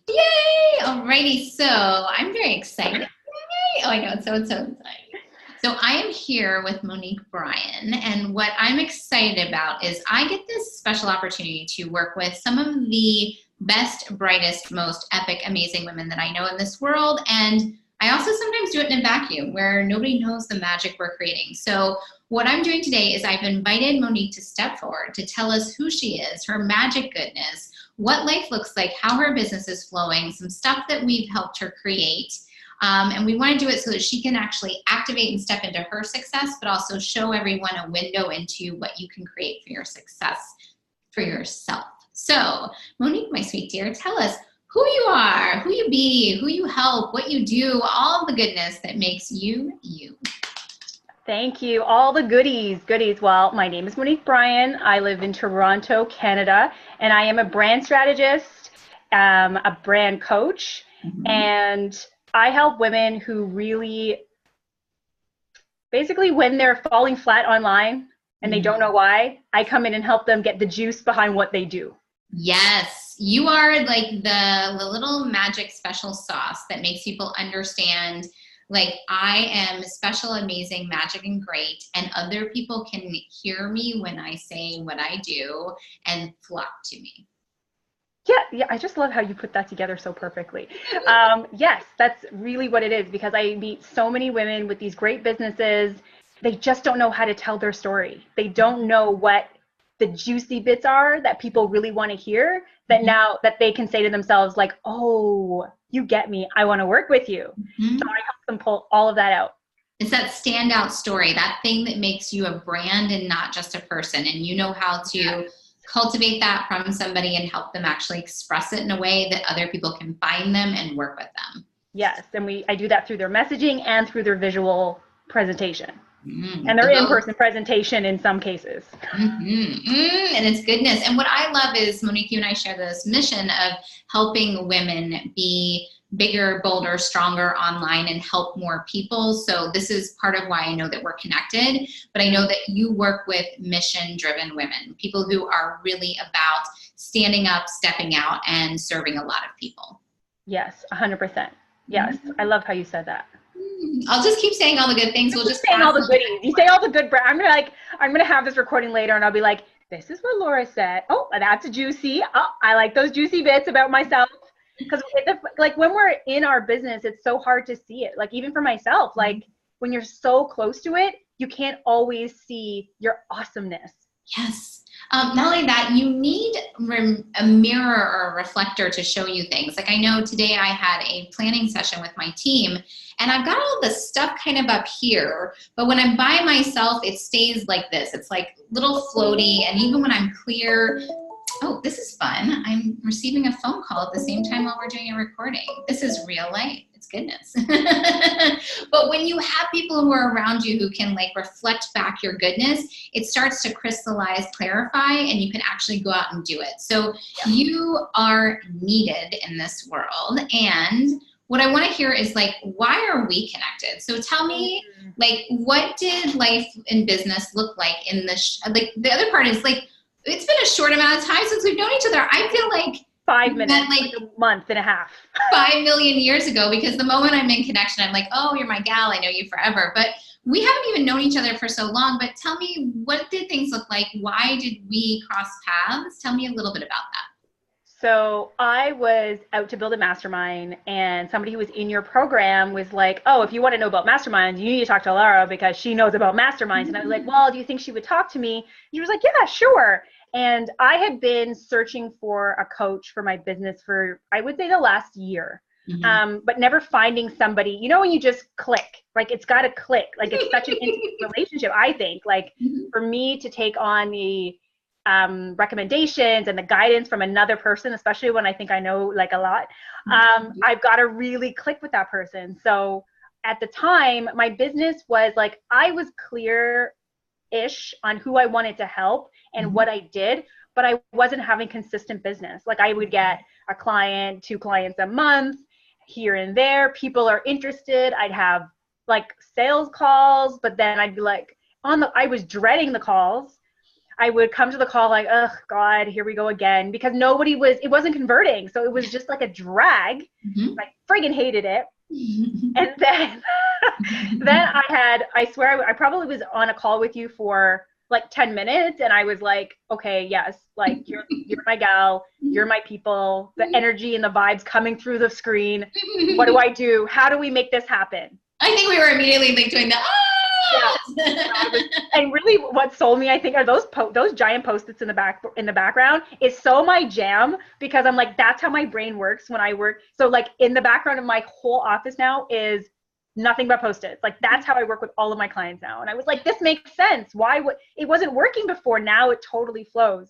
Yay! Alrighty, so I'm very excited. Yay! Oh, I know, it's so exciting. So I am here with Monique Bryan, and what I'm excited about is I get this special opportunity to work with some of the best, brightest, most epic, amazing women that I know in this world, and I also sometimes do it in a vacuum where nobody knows the magic we're creating. So what I'm doing today is I've invited Monique to step forward to tell us who she is, her magic goodness, what life looks like, how her business is flowing, some stuff that we've helped her create. And we want to do it so that she can actually activate and step into her success, but also show everyone a window into what you can create for your success for yourself. So, Monique, my sweet dear, tell us who you are, who you be, who you help, what you do, all the goodness that makes you, you. Thank you. All the goodies. Well, my name is Monique Bryan. I live in Toronto, Canada, and I am a brand strategist, a brand coach, and I help women who really, basically when they're falling flat online and they don't know why, I come in and help them get the juice behind what they do. Yes, you are like the little magic special sauce that makes people understand, like, I am special, amazing, magic, and great, and other people can hear me when I say what I do and flock to me. Yeah, I just love how you put that together so perfectly. Yes, that's really what it is, because I meet so many women with these great businesses. They just don't know how to tell their story. They don't know what the juicy bits are that people really want to hear, that now that they can say to themselves, like, oh, you get me, I want to work with you. So I help them pull all of that out. It's that standout story, that thing that makes you a brand and not just a person. And you know how to cultivate that from somebody and help them actually express it in a way that other people can find them and work with them. Yes, and I do that through their messaging and through their visual presentation. And their in-person presentation in some cases. And it's goodness. And what I love is, Monique, you and I share this mission of helping women be bigger, bolder, stronger online and help more people. So this is part of why I know that we're connected, but I know that you work with mission-driven women, people who are really about standing up, stepping out, and serving a lot of people. Yes, 100%. Yes, I love how you said that. I'll just keep saying all the good things. We'll just saying all the goodies. You say all the good. I'm gonna have this recording later, and I'll be like, "This is what Laura said. Oh, that's juicy. Oh, I like those juicy bits about myself." Because like when we're in our business, it's so hard to see it. Like even for myself, like when you're so close to it, you can't always see your awesomeness. Yes. Not only that, you need a mirror or a reflector to show you things. Like I know today I had a planning session with my team, and I've got all this stuff kind of up here, but when I'm by myself, it stays like this. It's like little floaty, and even when I'm clear, oh, this is fun. I'm receiving a phone call at the same time while we're doing a recording. This is real life. It's goodness. But when you have people who are around you who can like reflect back your goodness, it starts to crystallize, clarify, and you can actually go out and do it. So you are needed in this world. And what I want to hear is like, why are we connected? So tell me, like, what did life and business look like in this? Like the other part is like, it's been a short amount of time since we've known each other. I feel like 5 minutes, like a month and a half. 5 million years ago, because the moment I'm in connection, I'm like, oh, you're my gal. I know you forever. But we haven't even known each other for so long. But tell me, what did things look like? Why did we cross paths? Tell me a little bit about that. So I was out to build a mastermind, and somebody who was in your program was like, oh, if you want to know about masterminds, you need to talk to Laura because she knows about masterminds. And I was like, well, do you think she would talk to me? He was like, yeah, sure. And I had been searching for a coach for my business for, I would say, the last year, but never finding somebody, you know, when you just click, like it's got to click, like it's such an intimate relationship, I think, like for me to take on the recommendations and the guidance from another person, especially when I think I know like a lot, I've got to really click with that person. So at the time, my business was like, I was clear-ish on who I wanted to help and what I did, but I wasn't having consistent business. Like I would get a client, 2 clients a month here and there. People are interested. I'd have like sales calls, but then I'd be like I was dreading the calls. I would come to the call like, oh God, here we go again, because it wasn't converting. So it was just like a drag. I friggin' hated it. And then, I swear I probably was on a call with you for like 10 minutes. And I was like, okay, yes, like you're my gal, you're my people, the energy and the vibes coming through the screen. What do I do? How do we make this happen? I think we were immediately like doing that. Yeah. And really what sold me, I think, are those giant Post-its in the background is so my jam, because I'm like, that's how my brain works when I work. So like in the background of my whole office now is nothing but Post-its. Like that's how I work with all of my clients now. And I was like, this makes sense. It wasn't working before. Now it totally flows.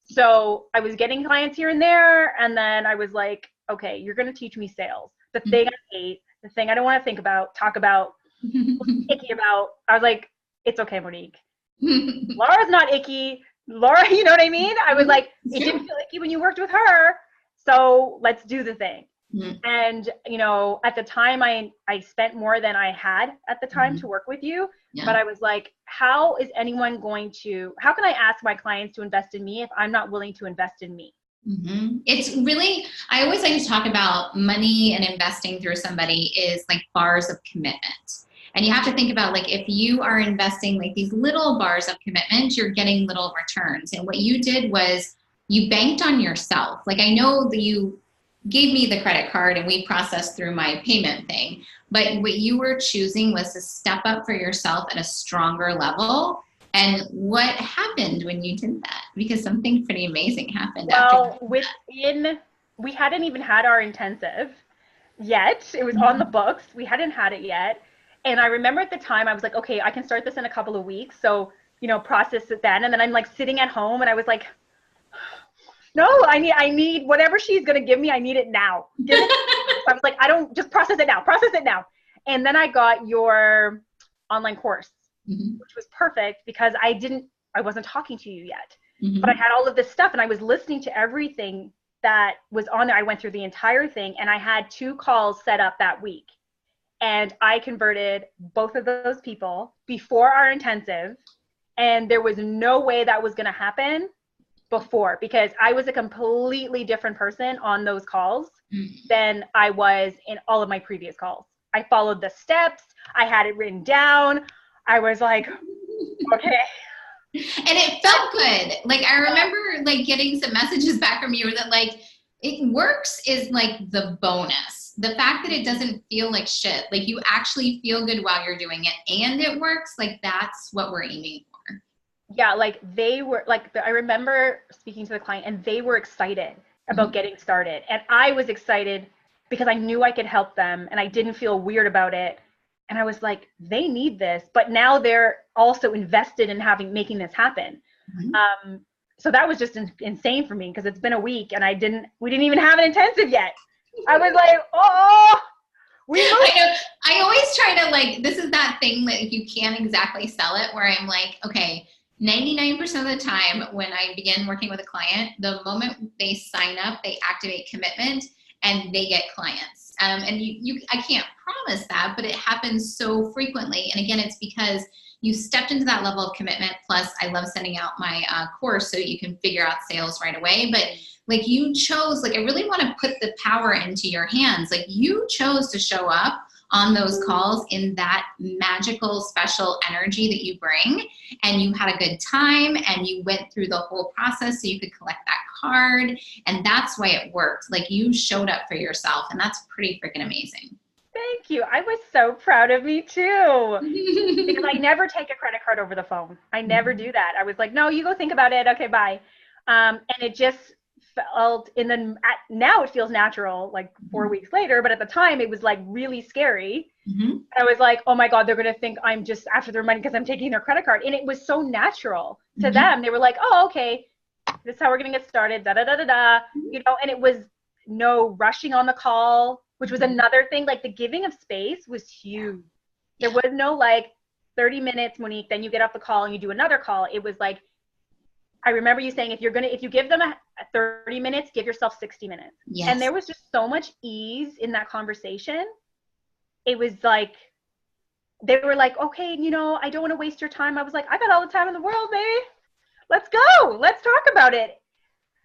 So I was getting clients here and there. And then I was like, okay, you're going to teach me sales. The thing I hate, the thing I don't want to think about, talk about, icky about. I was like, it's okay, Monique. Laura's not icky. Laura, you know what I mean? I was like, it didn't feel icky when you worked with her. So let's do the thing. And, at the time I spent more than I had at the time to work with you. Yeah. But I was like, how can I ask my clients to invest in me if I'm not willing to invest in me? It's really, I always like to talk about money and investing through somebody is like bars of commitment. And you have to think about, like, if you are investing like these little bars of commitment, you're getting little returns. And what you did was you banked on yourself. Like, I know that you gave me the credit card and we processed through my payment thing, but what you were choosing was to step up for yourself at a stronger level. And what happened when you did that? Because something pretty amazing happened. Well, we hadn't even had our intensive yet. It was on the books. We hadn't had it yet. And I remember at the time I was like, okay, I can start this in a couple of weeks. So, process it then. And then I'm like sitting at home and I was like, no, I need whatever she's going to give me. I need it now. I was like, just process it now. And then I got your online course, which was perfect because I wasn't talking to you yet, but I had all of this stuff and I was listening to everything that was on there. I went through the entire thing and I had 2 calls set up that week. And I converted both of those people before our intensive. And there was no way that was going to happen before, because I was a completely different person on those calls than I was in all of my previous calls. I followed the steps. I had it written down. I was like, okay. And it felt good. Like, I remember like getting some messages back from you that like, it works is like the bonus. The fact that it doesn't feel like shit, like you actually feel good while you're doing it and it works, like that's what we're aiming for. Yeah, like they were like, I remember speaking to the client and they were excited about getting started. And I was excited because I knew I could help them and I didn't feel weird about it. And I was like, they need this, but now they're also invested in making this happen. So that was just insane for me because it's been a week and we didn't even have an intensive yet. I was like, oh, I always try to like, this is that thing that you can't exactly sell it, where I'm like, okay, 99% of the time when I begin working with a client, the moment they sign up, they activate commitment and they get clients. And I can't promise that, but it happens so frequently. And again, it's because you stepped into that level of commitment. Plus, I love sending out my course so you can figure out sales right away. But like you chose, like I really want to put the power into your hands. Like you chose to show up on those calls in that magical, special energy that you bring. And you had a good time and you went through the whole process so you could collect that card. And that's why it worked. Like you showed up for yourself and that's pretty freaking amazing. Thank you. I was so proud of me too. Because I never take a credit card over the phone. I never do that. I was like, no, you go think about it. Okay, bye. And it just felt, now it feels natural, like 4 weeks later, but at the time it was like really scary. I was like, oh my God, they're going to think I'm just after their money because I'm taking their credit card. And it was so natural to them. They were like, oh, okay, this is how we're going to get started, and it was no rushing on the call, which was another thing. Like the giving of space was huge. There was no like 30 minutes, Monique, then you get off the call and you do another call. It was like, I remember you saying, if you give them a 30 minutes, give yourself 60 minutes. Yes. And there was just so much ease in that conversation. It was like, they were like, okay, I don't want to waste your time. I was like, I got all the time in the world, baby. let's go. Let's talk about it.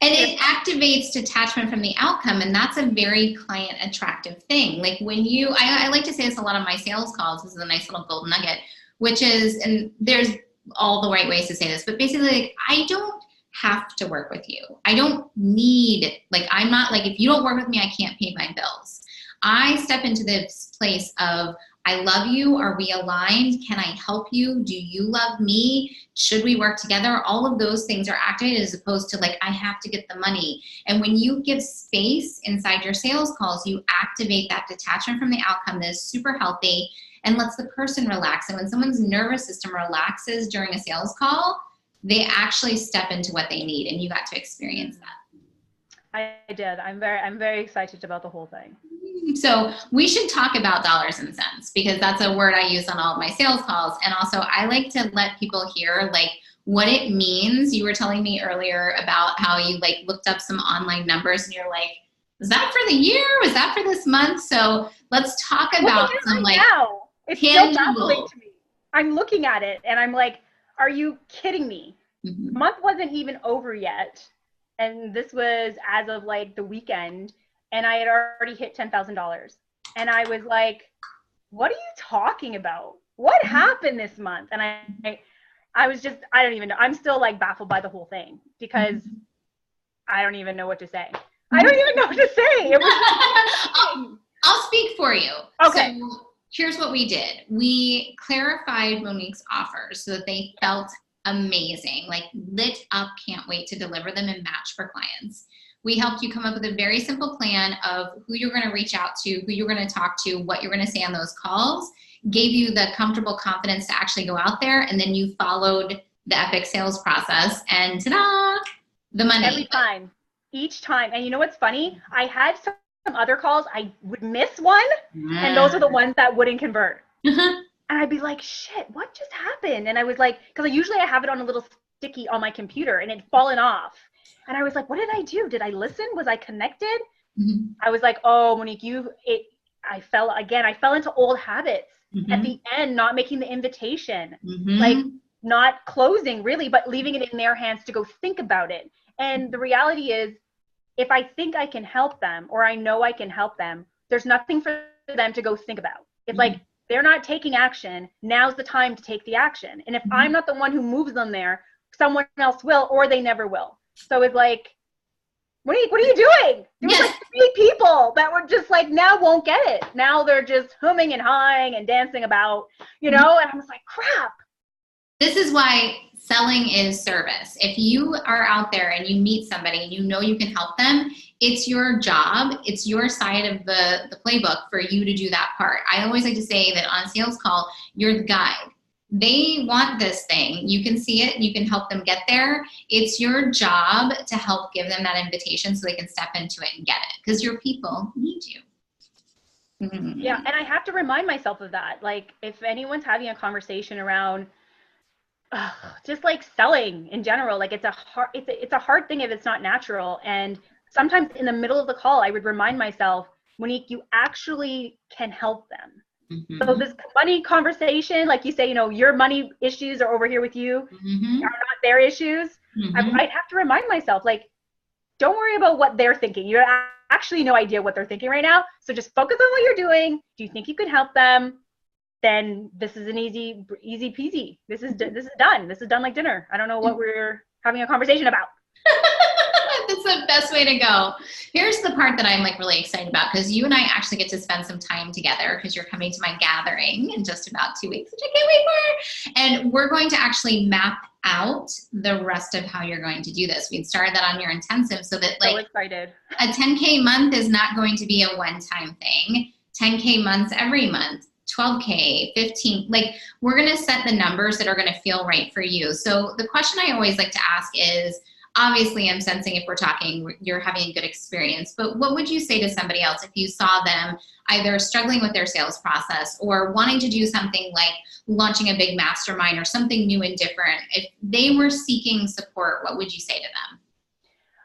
And it activates detachment from the outcome. And that's a very client attractive thing. Like when I like to say this a lot on my sales calls. This is a nice little gold nugget, which is, and there's all the right ways to say this, but basically, like, I don't have to work with you. I don't need, like, I'm not like, if you don't work with me, I can't pay my bills. I step into this place of, I love you. Are we aligned? Can I help you? Do you love me? Should we work together? All of those things are activated as opposed to like, I have to get the money. And when you give space inside your sales calls, you activate that detachment from the outcome that is super healthy and lets the person relax. And when someone's nervous system relaxes during a sales call, they actually step into what they need. And you got to experience that. I did. I'm very excited about the whole thing. So we should talk about dollars and cents because that's a word I use on all of my sales calls. And also I like to let people hear like what it means. You were telling me earlier about how you like looked up some online numbers and you're like, is that for the year? Was that for this month? So let's talk about some like now. It's still baffling to me. I'm looking at it and I'm like, are you kidding me? Mm-hmm. Month wasn't even over yet. And this was as of like the weekend, and I had already hit $10,000. And I was like, what are you talking about? What happened this month? And I was just, I don't even know. I'm still like baffled by the whole thing because I don't even know what to say. I don't even know what to say. It was I'll speak for you. Okay. So here's what we did. We clarified Monique's offers so that they felt amazing, like lit up, can't wait to deliver them and match for clients. We helped you come up with a very simple plan of who you're going to reach out to, who you're going to talk to, what you're going to say on those calls, gave you the comfortable confidence to actually go out there, and then you followed the epic sales process, and ta-da, the money. Every time, each time. And you know what's funny? I had some other calls, I would miss one, and those are the ones that wouldn't convert. And I'd be like, shit, what just happened? And I was like, because usually I have it on a little sticky on my computer and it'd fallen off. And I was like, what did I do? Did I listen? Was I connected? Mm-hmm. I was like, oh, Monique, I fell into old habits. Mm-hmm. At the end, not making the invitation, like not closing really, but leaving it in their hands to go think about it. And the reality is, if I think I can help them or I know I can help them, there's nothing for them to go think about. It's like, they're not taking action. Now's the time to take the action. And if I'm not the one who moves them there, someone else will, or they never will. So it's like, what are you doing? There was like 3 people that were just like, now won't get it. Now they're just humming and hawing and dancing about, you know? And I was like, crap. This is why selling is service. If you are out there and you meet somebody and you know you can help them, it's your job. It's your side of the playbook for you to do that part. I always like to say that on a sales call, you're the guide. They want this thing. You can see it and you can help them get there. It's your job to help give them that invitation so they can step into it and get it because your people need you. Mm-hmm. Yeah, and I have to remind myself of that. Like if anyone's having a conversation around just like selling in general, like it's a hard thing if it's not natural. And sometimes in the middle of the call, I would remind myself, Monique, you actually can help them. Mm-hmm. So this money conversation, like you say, you know, your money issues are over here with you, are not their issues. I'd have to remind myself, like, don't worry about what they're thinking. You actually no idea what they're thinking right now. So just focus on what you're doing. Do you think you could help them? Then this is an easy peasy. This is done. This is done like dinner. I don't know what we're having a conversation about. That's the best way to go. Here's the part that I'm like really excited about because you and I actually get to spend some time together because you're coming to my gathering in just about 2 weeks, which I can't wait for. And we're going to actually map out the rest of how you're going to do this. We'd started that on your intensive so that like so excited. A 10K month is not going to be a one-time thing. 10K months every month. 12K, 15, like we're going to set the numbers that are going to feel right for you. So the question I always like to ask is, obviously I'm sensing if we're talking, you're having a good experience, but what would you say to somebody else if you saw them either struggling with their sales process or wanting to do something like launching a big mastermind or something new and different? If they were seeking support, what would you say to them?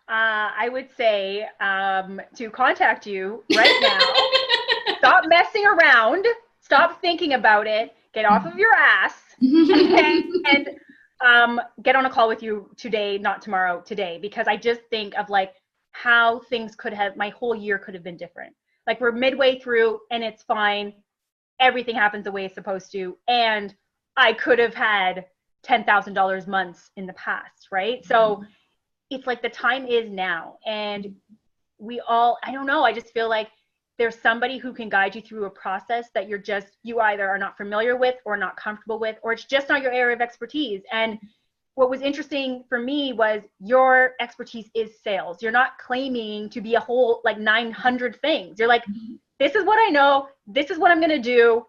I would say to contact you right now. Stop messing around. Stop thinking about it. Get off of your ass and get on a call with you today, not tomorrow, today, because I just think of like how things could have, my whole year could have been different. Like we're midway through and it's fine. Everything happens the way it's supposed to. And I could have had $10,000 months in the past, right? So it's like the time is now. And we all, I don't know, I just feel like there's somebody who can guide you through a process that you either are not familiar with or not comfortable with, or it's just not your area of expertise. And what was interesting for me was your expertise is sales. You're not claiming to be a whole like 900 things. You're like, this is what I know. This is what I'm going to do.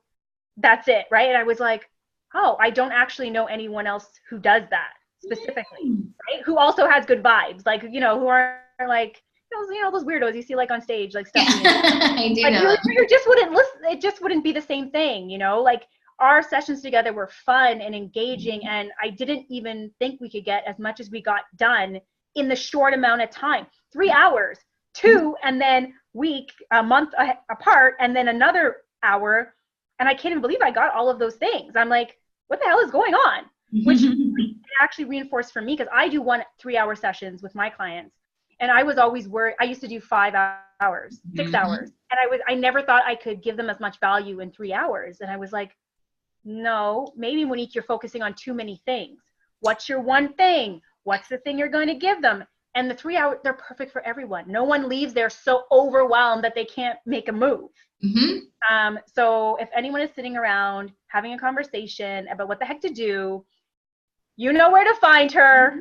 That's it. Right. And I was like, oh, I don't actually know anyone else who does that specifically. Right. Who also has good vibes. Like, you know, who are like, those weirdos you see like on stage, like stuff. I do like know. you just wouldn't listen. It just wouldn't be the same thing, you know, like our sessions together were fun and engaging. And I didn't even think we could get as much as we got done in the short amount of time, 3 hours, 2, and then a month apart, and then another hour. And I can't even believe I got all of those things. I'm like, what the hell is going on? Which actually reinforced for me, because I do 1 3-hour sessions with my clients. And I was always worried. I used to do 5 hours, 6 hours. And I never thought I could give them as much value in 3 hours. And I was like, no, maybe Monique, you're focusing on too many things. What's your one thing? What's the thing you're going to give them? And the 3 hours, they're perfect for everyone. No one leaves there so overwhelmed that they can't make a move. So if anyone is sitting around having a conversation about what the heck to do, you know where to find her.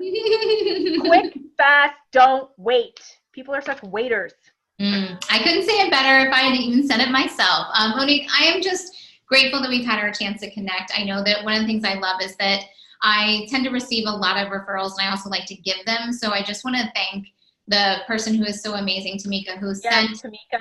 Quick, fast, don't wait. People are such waiters. I couldn't say it better if I had even said it myself. Monique, I am just grateful that we've had our chance to connect. I know that one of the things I love is that I tend to receive a lot of referrals, and I also like to give them. So I just want to thank the person who is so amazing, Tamika, who sent Tamika.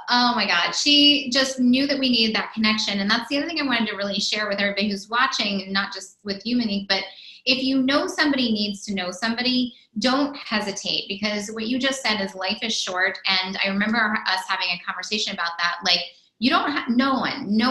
Oh my God, she just knew that we needed that connection. And that's the other thing I wanted to really share with everybody who's watching, and not just with you, Monique, but if you know somebody needs to know somebody, don't hesitate, because what you just said is life is short. And I remember us having a conversation about that. Like, you don't have, no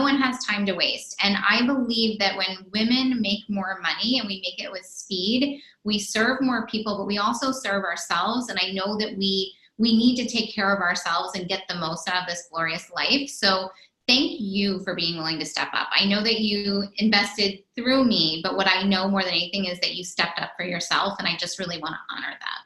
one has time to waste. And I believe that when women make more money and we make it with speed, we serve more people, but we also serve ourselves. And I know that we need to take care of ourselves and get the most out of this glorious life. So thank you for being willing to step up. I know that you invested through me, but what I know more than anything is that you stepped up for yourself. And I just really want to honor that.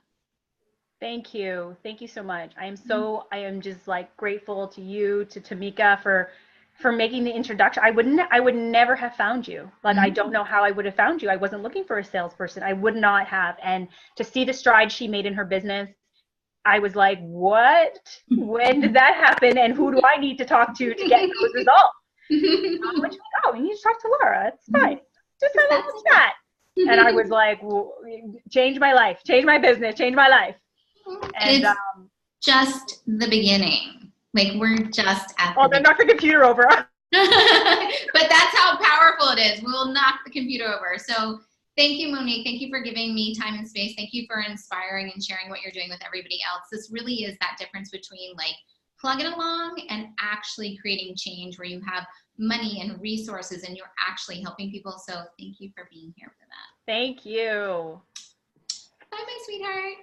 Thank you. Thank you so much. I am just like grateful to you, to Tamika for making the introduction. I would never have found you. Like, I don't know how I would have found you. I wasn't looking for a salesperson. I would not have. And to see the stride she made in her business, I was like, what? When did that happen? And who do I need to talk to get those results? Which, oh, you need to talk to Laura. It's fine. Just have a chat. And I was like, well, change my life, change my business, change my life. And it's just the beginning. Like, we're just at the then knock the computer over. But that's how powerful it is. We'll knock the computer over. So thank you, Monique. Thank you for giving me time and space. Thank you for inspiring and sharing what you're doing with everybody else. This really is that difference between like plugging along and actually creating change, where you have money and resources and you're actually helping people. So thank you for being here for that. Thank you. Bye, my sweetheart.